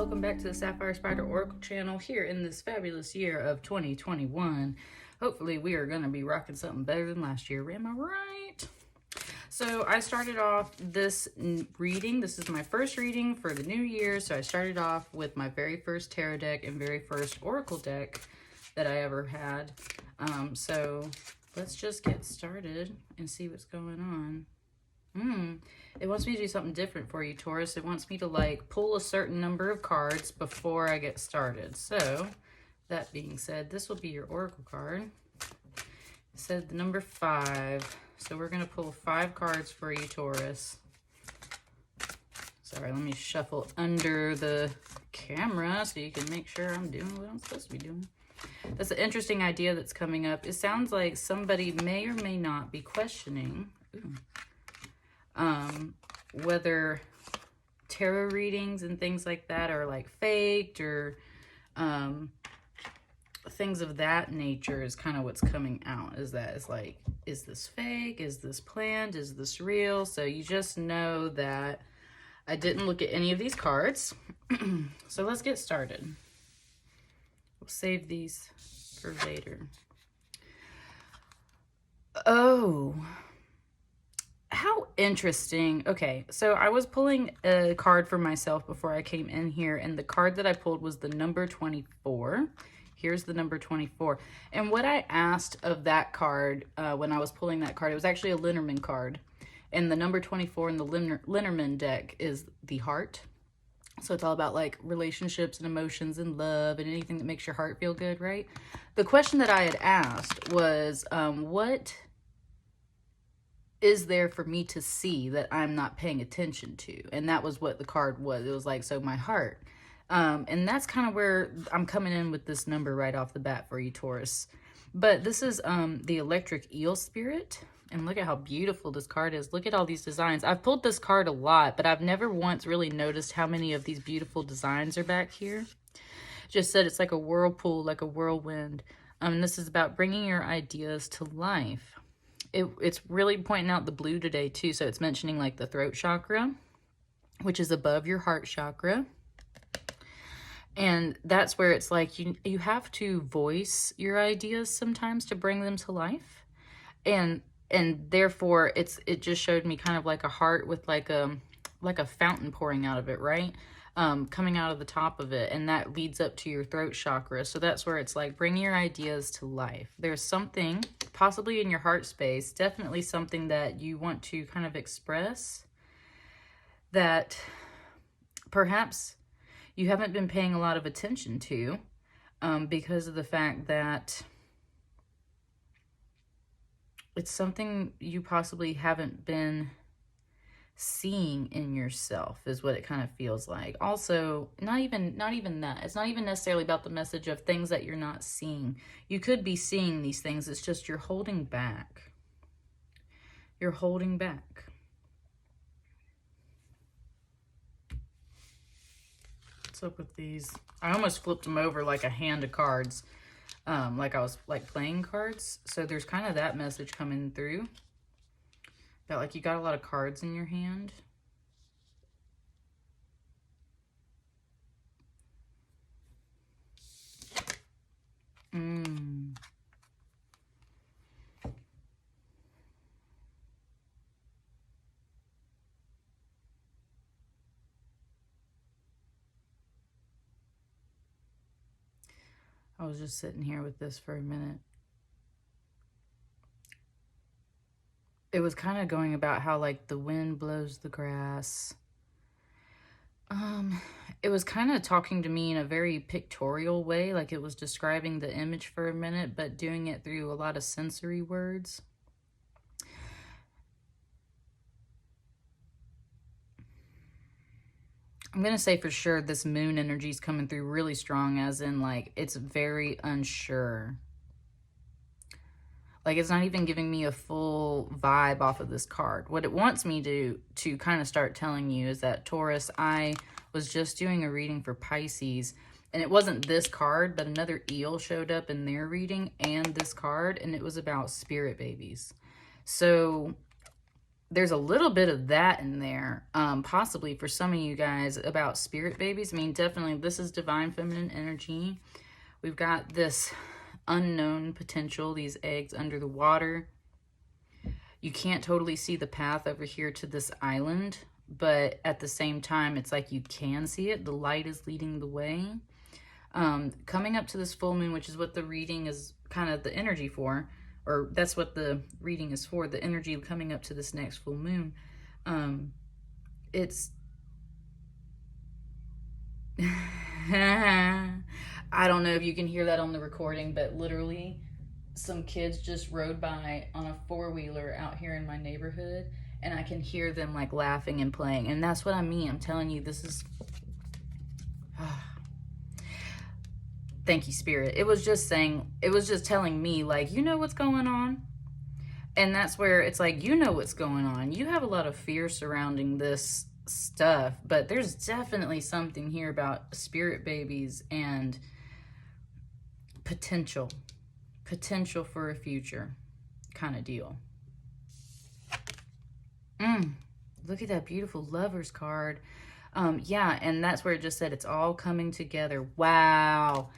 welcome back to the Sapphire Spider Oracle channel here in this fabulous year of 2021. Hopefully we are going to be rocking something better than last year. Am I right? So I started off this reading. This is my first reading for the new year. So I started off with my very first tarot deck and very first oracle deck that I ever had. So let's just get started and see what's going on. It wants me to do something different for you, Taurus. It wants me to like pull a certain number of cards before I get started. So that being said, this will be your oracle card. It said the number 5. So we're going to pull 5 cards for you, Taurus. Sorry, let me shuffle under the camera so you can make sure I'm doing what I'm supposed to be doing. That's an interesting idea that's coming up. It sounds like somebody may or may not be questioning whether tarot readings and things like that are like faked or things of that nature is kind of what's coming out. Is that it's like, is this fake? Is this planned? Is this real? So you just know that I didn't look at any of these cards. So let's get started. We'll save these for later. Oh, how interesting. Okay, so I was pulling a card for myself before I came in here, and the card that I pulled was the number 24. Here's the number 24. And what I asked of that card when I was pulling that card, it was actually a Lenormand card. And the number 24 in the Lenormand deck is the heart. So it's all about like relationships and emotions and love and anything that makes your heart feel good, right? The question that I had asked was, what is there for me to see that I'm not paying attention to? And that was what the card was. It was like, so my heart. And that's kind of where I'm coming in with this number right off the bat for you, Taurus. But this is the Electric Eel Spirit. And look at how beautiful this card is. Look at all these designs. I've pulled this card a lot, but I've never once really noticed how many of these beautiful designs are back here. Just said it's like a whirlpool, like a whirlwind. This is about bringing your ideas to life. It's really pointing out the blue today too. So it's mentioning like the throat chakra, which is above your heart chakra. And that's where it's like you have to voice your ideas sometimes to bring them to life. And therefore it just showed me kind of like a heart with like a fountain pouring out of it, right? Coming out of the top of it, and that leads up to your throat chakra. So that's where it's like bring your ideas to life. There's something possibly in your heart space, definitely something that you want to kind of express that perhaps you haven't been paying a lot of attention to because of the fact that it's something you possibly haven't been seeing in yourself, is what it kind of feels like. Also, not even that. It's not even necessarily about the message of things that you're not seeing. You could be seeing these things. It's just you're holding back. You're holding back. What's up with these? I almost flipped them over like a hand of cards. Like I was like playing cards. So there's kind of that message coming through. That like you got a lot of cards in your hand. I was just sitting here with this for a minute. It was kind of going about how like the wind blows the grass. It was kind of talking to me in a very pictorial way, like it was describing the image for a minute, but doing it through a lot of sensory words. I'm going to say for sure this moon energy is coming through really strong, as in like it's very unsure. Like it's not even giving me a full vibe off of this card. What it wants me to kind of start telling you is that, Taurus, I was just doing a reading for Pisces, and it wasn't this card, but another eel showed up in their reading and this card, and it was about spirit babies. So there's a little bit of that in there, possibly for some of you guys, about spirit babies. I mean, definitely, this is divine feminine energy. We've got this unknown potential, these eggs under the water. You can't totally see the path over here to this island, but at the same time, it's like you can see it. The light is leading the way. Coming up to this full moon, which is what the reading is kind of the energy for, or that's what the reading is for, the energy coming up to this next full moon. It's I don't know if you can hear that on the recording, but literally some kids just rode by on a four-wheeler out here in my neighborhood, and I can hear them like laughing and playing. And that's what I mean. I'm telling you, this is thank you, Spirit. It was just telling me, like, you know what's going on? And that's where it's like, you know what's going on. You have a lot of fear surrounding this stuff, but there's definitely something here about spirit babies and potential for a future kind of deal. Look at that beautiful Lovers card. Yeah, and that's where it just said it's all coming together. Wow.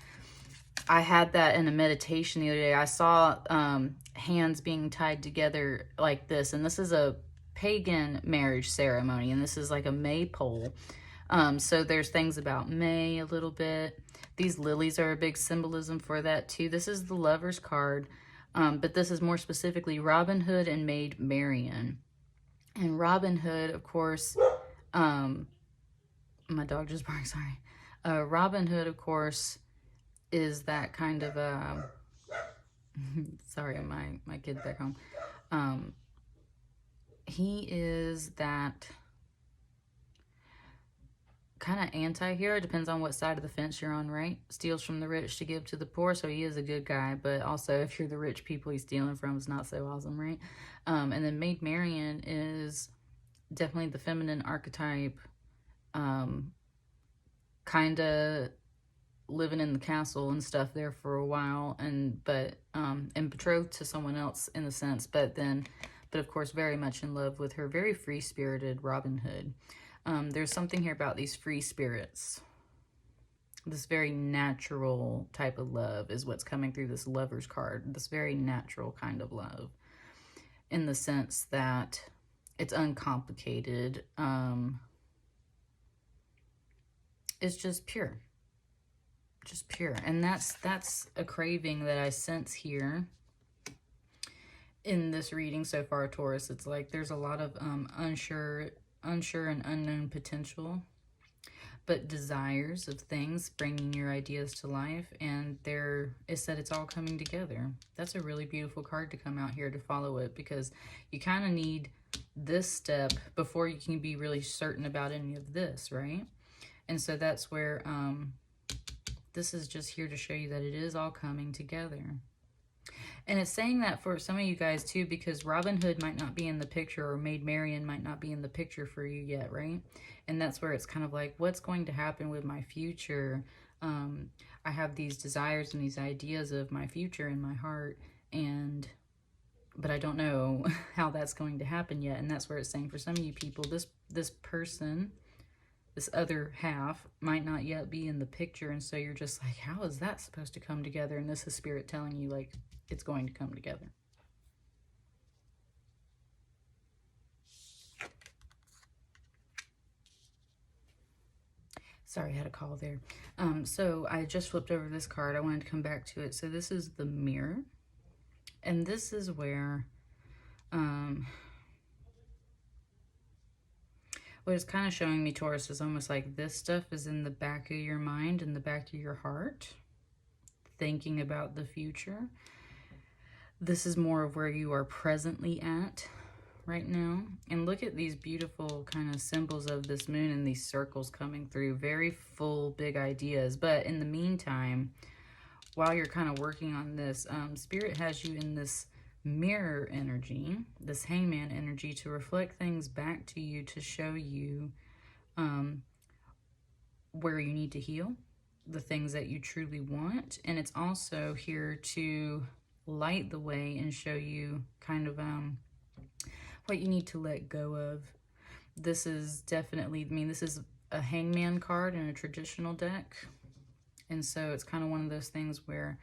I had that in a meditation the other day. I saw hands being tied together like this, and this is a pagan marriage ceremony, and this is like a maypole. So there's things about May a little bit. These lilies are a big symbolism for that too. This is the Lovers card, but this is more specifically Robin Hood and Maid Marian. And Robin Hood, of course, my dog just barked, sorry. Robin Hood, of course, is that kind of sorry, my kid's back home. He is that kind of anti-hero. Depends on what side of the fence you're on, right? Steals from the rich to give to the poor, so he is a good guy. But also, if you're the rich people he's stealing from, it's not so awesome, right? And then Maid Marian is definitely the feminine archetype, kind of living in the castle and stuff there for a while, and betrothed to someone else in a sense, but of course very much in love with her very free-spirited Robin Hood. There's something here about these free spirits. This very natural type of love is what's coming through this Lovers card. This very natural kind of love, in the sense that it's uncomplicated. It's just pure. Just pure. And that's a craving that I sense here in this reading so far, Taurus. It's like there's a lot of unsure and unknown potential, but desires of things, bringing your ideas to life, and there is that it's all coming together. That's a really beautiful card to come out here to follow it, because you kind of need this step before you can be really certain about any of this, right? And so that's where this is just here to show you that it is all coming together. And it's saying that for some of you guys too, because Robin Hood might not be in the picture, or Maid Marian might not be in the picture for you yet, right? And that's where it's kind of like, what's going to happen with my future? I have these desires and these ideas of my future in my heart, but I don't know how that's going to happen yet. And that's where it's saying for some of you people, this person, this other half, might not yet be in the picture, and so you're just like, how is that supposed to come together? And this is Spirit telling you, like, it's going to come together. Sorry, I had a call there. So I just flipped over this card. I wanted to come back to it. So this is the Mirror, and this is where what it's kind of showing me, Taurus, is almost like this stuff is in the back of your mind, in the back of your heart, thinking about the future. This is more of where you are presently at right now. And look at these beautiful kind of symbols of this moon and these circles coming through. Very full, big ideas. But in the meantime, while you're kind of working on this, Spirit has you in this Mirror energy, this Hangman energy, to reflect things back to you, to show you where you need to heal, the things that you truly want. And it's also here to light the way and show you kind of what you need to let go of. This is definitely, I mean, this is a hangman card in a traditional deck. And so it's kind of one of those things where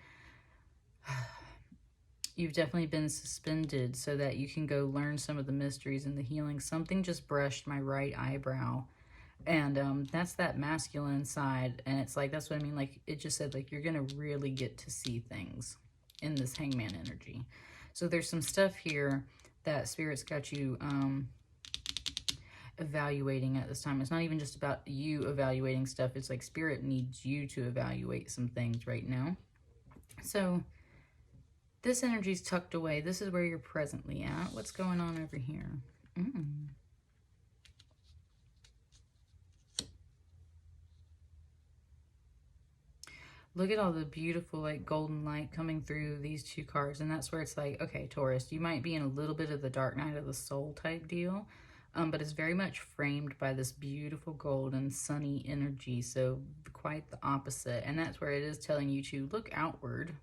you've definitely been suspended so that you can go learn some of the mysteries and the healing. Something just brushed my right eyebrow. And that's that masculine side. And it's like, that's what I mean. Like, it just said, like, you're going to really get to see things in this hangman energy. So there's some stuff here that Spirit's got you evaluating at this time. It's not even just about you evaluating stuff. It's like Spirit needs you to evaluate some things right now. So this energy's tucked away. This is where you're presently at. What's going on over here? Look at all the beautiful, like, golden light coming through these two cards. And that's where it's like, okay, Taurus, you might be in a little bit of the dark night of the soul type deal. But it's very much framed by this beautiful golden sunny energy. So quite the opposite. And that's where it is telling you to look outward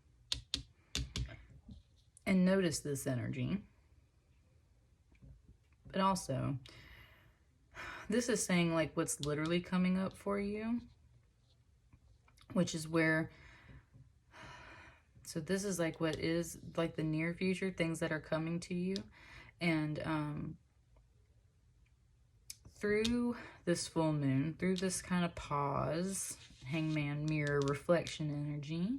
and notice this energy. But also, this is saying, like, what's literally coming up for you. Which is where, so this is like what is like the near future, things that are coming to you. And through this full moon, through this kind of pause, hangman, mirror, reflection energy,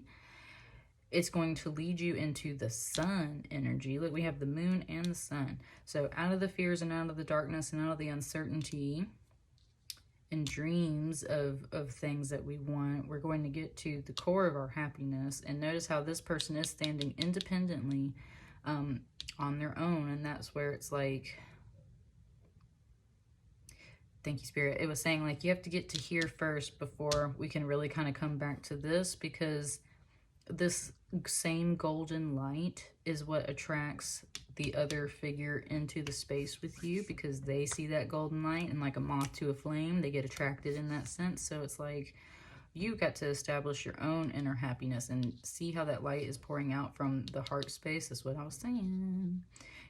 it's going to lead you into the sun energy. Look, we have the moon and the sun. So out of the fears and out of the darkness and out of the uncertainty and dreams of things that we want, we're going to get to the core of our happiness. And notice how this person is standing independently on their own. And that's where it's like, thank you, Spirit. It was saying, like, you have to get to here first before we can really kind of come back to this, because this same golden light is what attracts the other figure into the space with you, because they see that golden light, and like a moth to a flame, they get attracted in that sense. So it's like you got to establish your own inner happiness and see how that light is pouring out from the heart space. That's what I was saying.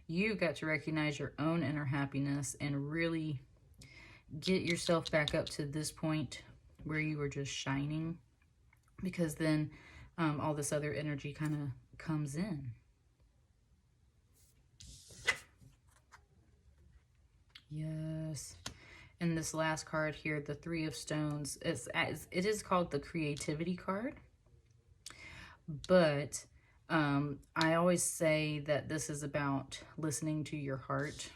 You got to recognize your own inner happiness and really get yourself back up to this point where you were just shining, because then all this other energy kind of comes in. Yes. And this last card here, the Three of Stones, it is called the creativity card. But I always say that this is about listening to your heart,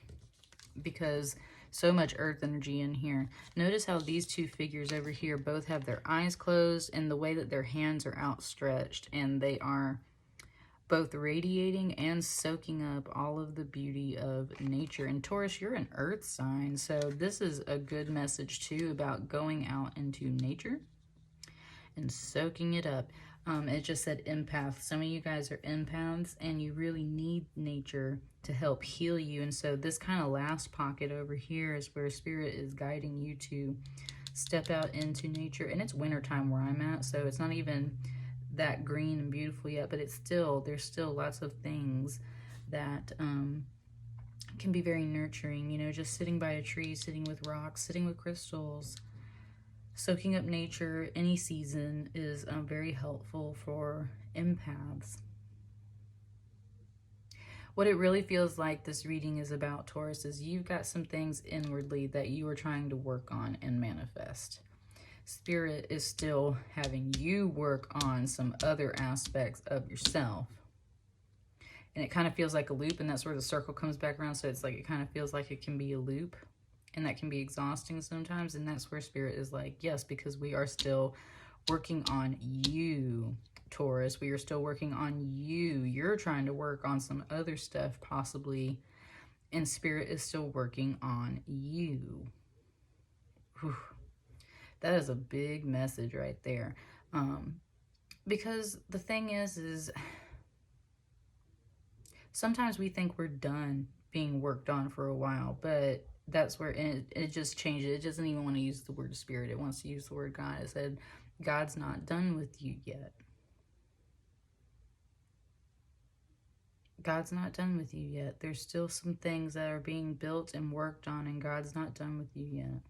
because so much earth energy in here. Notice how these two figures over here both have their eyes closed, and the way that their hands are outstretched, and they are both radiating and soaking up all of the beauty of nature. And Taurus, you're an earth sign, so this is a good message too about going out into nature and soaking it up. It just said empath. Some of you guys are empaths, and you really need nature to help heal you. And so this kind of last pocket over here is where Spirit is guiding you to step out into nature. And it's wintertime where I'm at, so it's not even that green and beautiful yet, but it's still, there's still lots of things that can be very nurturing. You know, just sitting by a tree, sitting with rocks, sitting with crystals, soaking up nature any season is very helpful for empaths. What it really feels like this reading is about, Taurus, is you've got some things inwardly that you are trying to work on and manifest. Spirit is still having you work on some other aspects of yourself. And it kind of feels like a loop, and that's where the circle comes back around. So it's like, it kind of feels like it can be a loop, and that can be exhausting sometimes. And that's where Spirit is like, yes, because we are still working on you, Taurus. We are still working on you. You're trying to work on some other stuff possibly, and Spirit is still working on you. Whew. That is a big message right there. Because the thing is sometimes we think we're done being worked on for a while, but that's where it just changes. It doesn't even want to use the word Spirit. It wants to use the word God. It said, God's not done with you yet. God's not done with you yet. There's still some things that are being built and worked on, and God's not done with you yet.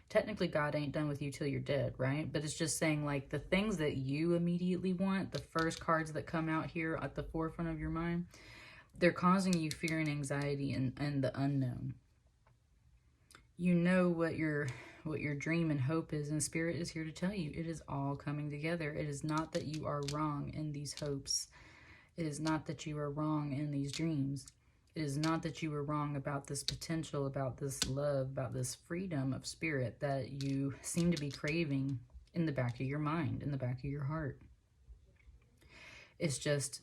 Technically, God ain't done with you till you're dead, right? But it's just saying, like, the things that you immediately want, the first cards that come out here at the forefront of your mind, they're causing you fear and anxiety and the unknown. You know what your dream and hope is, and Spirit is here to tell you it is all coming together. It is not that you are wrong in these hopes. It is not that you are wrong in these dreams. It is not that you were wrong about this potential, about this love, about this freedom of spirit that you seem to be craving in the back of your mind, in the back of your heart. It's just,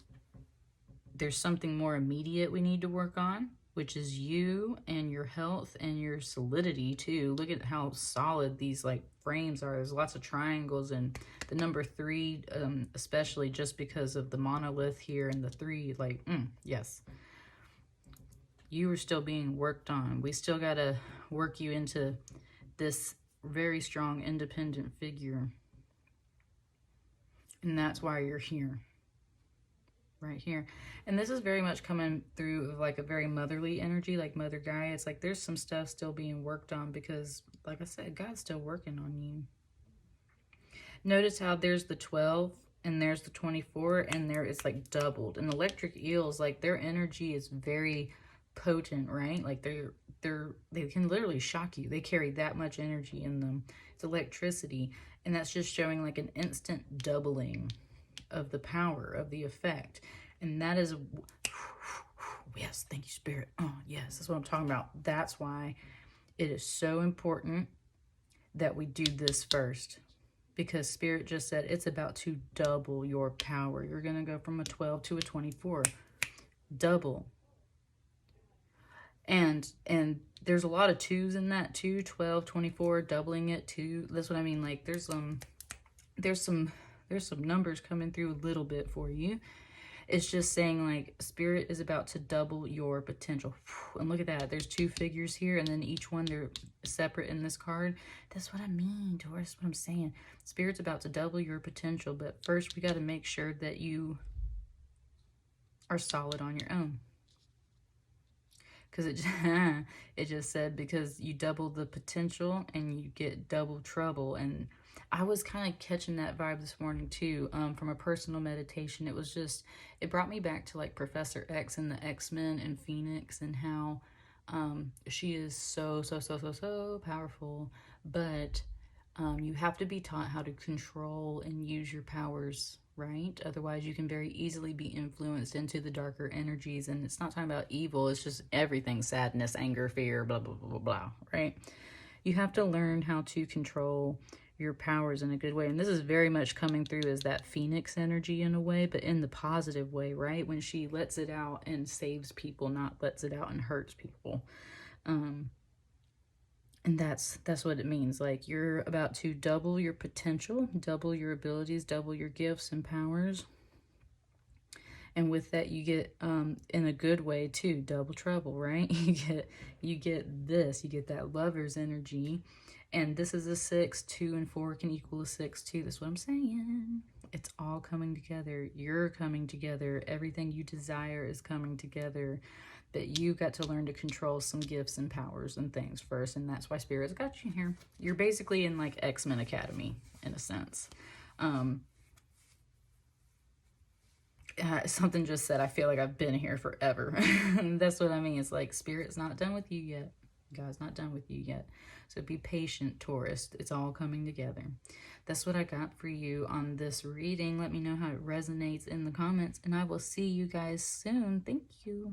there's something more immediate we need to work on, which is you and your health and your solidity too. Look at how solid these like frames are. There's lots of triangles, and the number 3, especially just because of the monolith here and the 3, like, yes. You are still being worked on. We still got to work you into this very strong, independent figure. And that's why you're here. Right here. And this is very much coming through like a very motherly energy, like Mother Gaia. It's like there's some stuff still being worked on because, like I said, God's still working on you. Notice how there's the 12 and there's the 24, and there it's like doubled. And electric eels, like their energy is very potent, right? Like they can literally shock you. They carry that much energy in them. It's electricity, and that's just showing like an instant doubling of the power of the effect. And that is, yes, thank you, Spirit. Oh yes, that's what I'm talking about. That's why it is so important that we do this first, because Spirit just said it's about to double your power. You're going to go from a 12 to a 24. Double. And there's a lot of 2s in that too. 12, 24, doubling it too. That's what I mean. Like there's some numbers coming through a little bit for you. It's just saying like Spirit is about to double your potential. And look at that. There's 2 figures here, and then each one, they're separate in this card. That's what I mean, Taurus. What I'm saying. Spirit's about to double your potential, but first we got to make sure that you are solid on your own. Because it just said because you double the potential and you get double trouble. And I was kind of catching that vibe this morning too, from a personal meditation. It was just, it brought me back to like Professor X and the X-Men and Phoenix, and how she is so powerful. But you have to be taught how to control and use your powers, right? Otherwise you can very easily be influenced into the darker energies. And it's not talking about evil, it's just everything: sadness, anger, fear, blah blah blah blah blah, right? You have to learn how to control your powers in a good way. And this is very much coming through as that Phoenix energy in a way, but in the positive way, right? When she lets it out and saves people, not lets it out and hurts people. And that's what it means. Like you're about to double your potential, double your abilities, double your gifts and powers. And with that, you get, in a good way too, double trouble, right? You get this, you get that lover's energy. And this is a 6, 2 and 4 can equal a 6 too. That's what I'm saying. It's all coming together. You're coming together. Everything you desire is coming together. But you got to learn to control some gifts and powers and things first. And that's why Spirit's got you here. You're basically in like X-Men Academy in a sense. Something just said, I feel like I've been here forever. That's what I mean. It's like Spirit's not done with you yet. God's not done with you yet. So be patient, Taurus. It's all coming together. That's what I got for you on this reading. Let me know how it resonates in the comments, and I will see you guys soon. Thank you.